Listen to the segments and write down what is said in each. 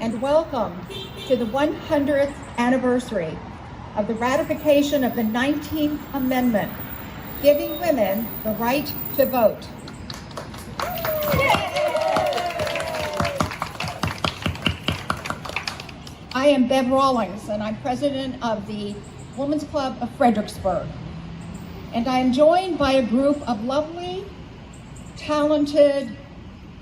and welcome to the 100th anniversary of the ratification of the 19th Amendment, giving women the right to vote. I am Bev Rawlings, and I'm president of the Women's Club of Fredericksburg. And I am joined by a group of lovely, talented,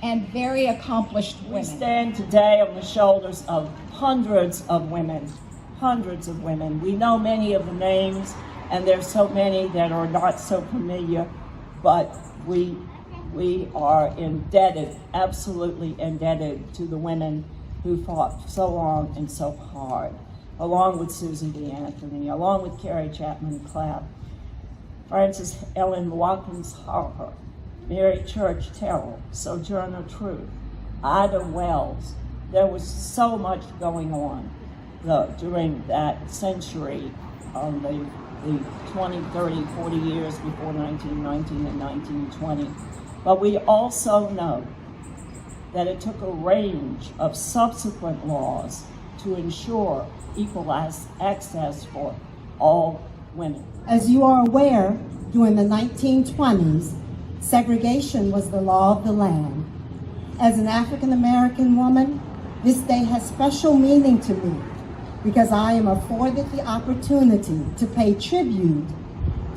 and very accomplished women. We stand today on the shoulders of hundreds of women. We know many of the names, and there's so many that are not so familiar, but we are indebted, absolutely indebted to the women who fought so long and so hard, along with Susan B. Anthony, along with Carrie Chapman Clapp, Frances Ellen Watkins Harper, Mary Church Terrell, Sojourner Truth, Ida Wells. There was so much going on during that century, the 20, 30, 40 years before 1919 and 1920. But we also know that it took a range of subsequent laws to ensure equal access for all women. As you are aware, during the 1920s, segregation was the law of the land. As an African American woman, this day has special meaning to me because I am afforded the opportunity to pay tribute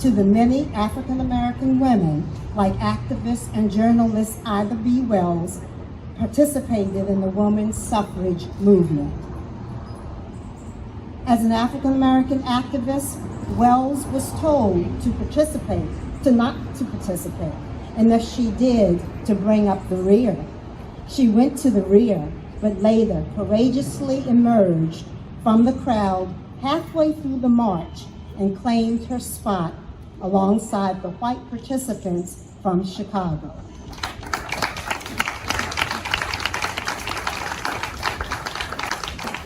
to the many African American women, like activist and journalist Ida B. Wells, participated in the women's suffrage movement. As an African American activist, Wells was told not to participate, and if she did, to bring up the rear. She went to the rear, but later courageously emerged from the crowd halfway through the march and claimed her spot alongside the white participants from Chicago.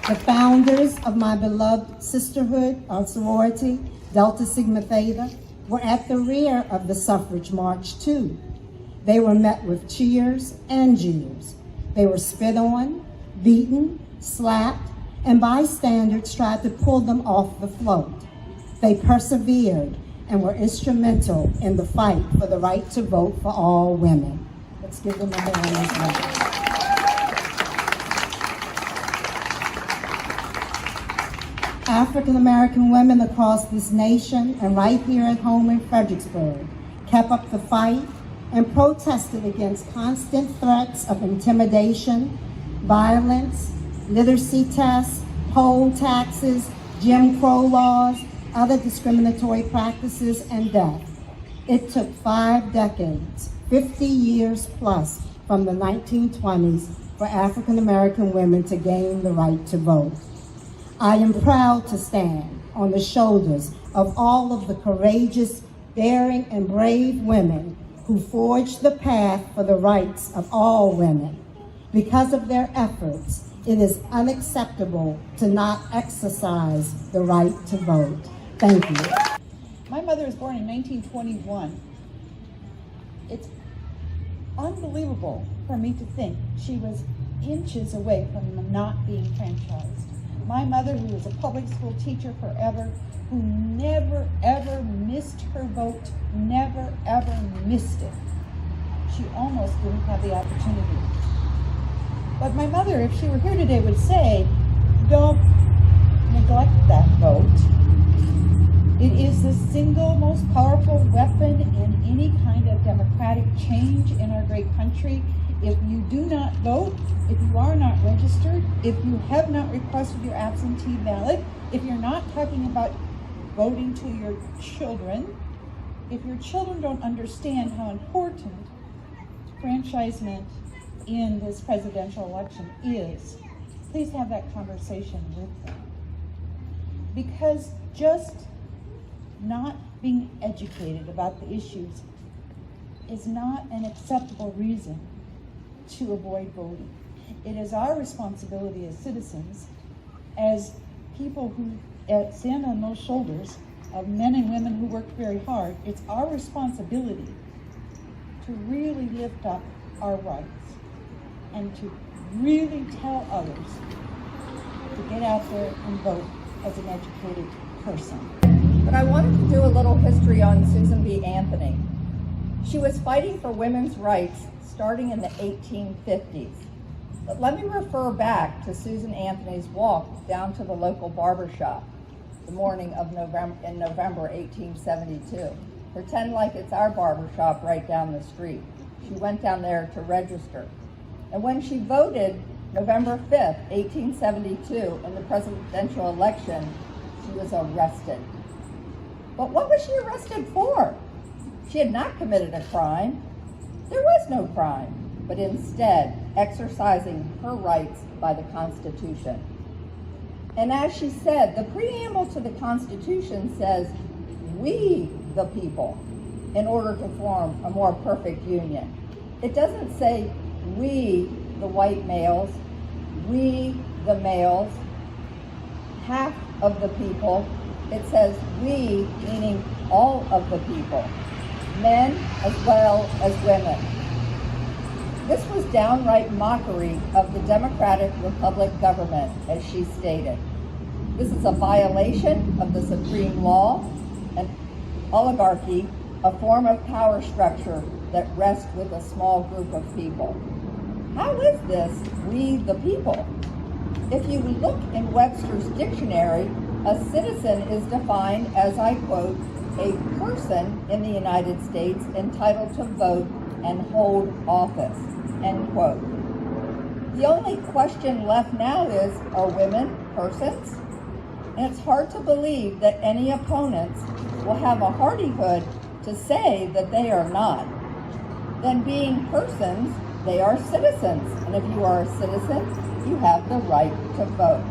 The founders of my beloved sisterhood or sorority, Delta Sigma Theta, were at the rear of the suffrage march too. They were met with cheers and jeers. They were spit on, beaten, slapped, and bystanders tried to pull them off the float. They persevered and were instrumental in the fight for the right to vote for all women. Let's give them a hand as well. African American women across this nation and right here at home in Fredericksburg kept up the fight and protested against constant threats of intimidation, violence, literacy tests, poll taxes, Jim Crow laws, other discriminatory practices, and death. It took 5 decades, 50 years plus, from the 1920s for African American women to gain the right to vote. I am proud to stand on the shoulders of all of the courageous, daring, and brave women who forged the path for the rights of all women. Because of their efforts, it is unacceptable to not exercise the right to vote. Thank you. My mother was born in 1921. It's unbelievable for me to think she was inches away from not being franchised. My mother, who was a public school teacher forever, who never, ever missed her vote, never, ever missed it. She almost didn't have the opportunity. But my mother, if she were here today, would say, don't neglect that vote. It is the single most powerful weapon in any kind of democratic change in our great country. If you do not vote, if you are not registered, if you have not requested your absentee ballot, if you're not talking about voting to your children, if your children don't understand how important franchisement in this presidential election is, please have that conversation with them. Because just not being educated about the issues is not an acceptable reason to avoid voting. It is our responsibility as citizens, as people who stand on those shoulders of men and women who work very hard, it's our responsibility to really lift up our rights and to really tell others to get out there and vote as an educated person. But I wanted to do a little history on Susan B. Anthony. She was fighting for women's rights starting in the 1850s. But let me refer back to Susan Anthony's walk down to the local barber shop the morning of November 1872. Pretend like it's our barber shop right down the street. She went down there to register. And when she voted November 5th, 1872, in the presidential election, she was arrested. But what was she arrested for? She had not committed a crime. There was no crime, but instead exercising her rights by the Constitution. And as she said, the preamble to the Constitution says, "We, the people," in order to form a more perfect union. It doesn't say, "We, the white males," "we, the males," half of the people. It says "we," meaning all of the people, men as well as women. This was downright mockery of the Democratic Republic government, as she stated. This is a violation of the supreme law, an oligarchy, a form of power structure that rests with a small group of people. How is this "we the people"? If you look in Webster's dictionary, a citizen is defined as, I quote, "a person in the United States entitled to vote and hold office," end quote. The only question left now is, are women persons? And it's hard to believe that any opponents will have a hardihood to say that they are not. Then being persons, they are citizens. And if you are a citizen, you have the right to vote.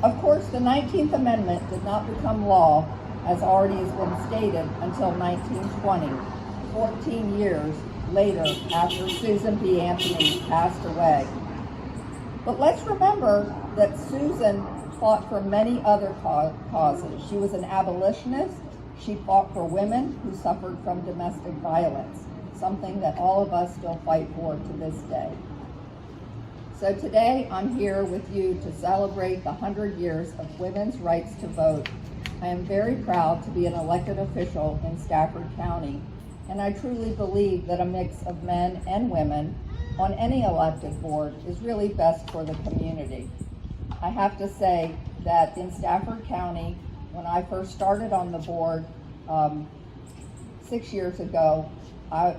Of course, the 19th Amendment did not become law, as already has been stated, until 1920, 14 years later after Susan B. Anthony passed away. But let's remember that Susan fought for many other causes. She was an abolitionist. She fought for women who suffered from domestic violence, something that all of us still fight for to this day. So today I'm here with you to celebrate the 100 years of women's rights to vote. I am very proud to be an elected official in Stafford County, and I truly believe that a mix of men and women on any elected board is really best for the community. I have to say that in Stafford County, when I first started on the board 6 years ago,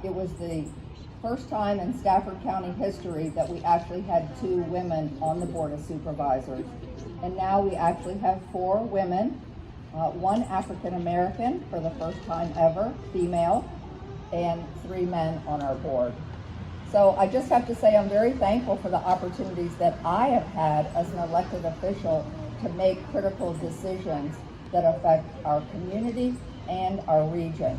it was the first time in Stafford County history that we actually had 2 women on the Board of Supervisors. And now we actually have 4 women, 1 African American for the first time ever, female, and 3 men on our board. So I just have to say I'm very thankful for the opportunities that I have had as an elected official to make critical decisions that affect our community and our region.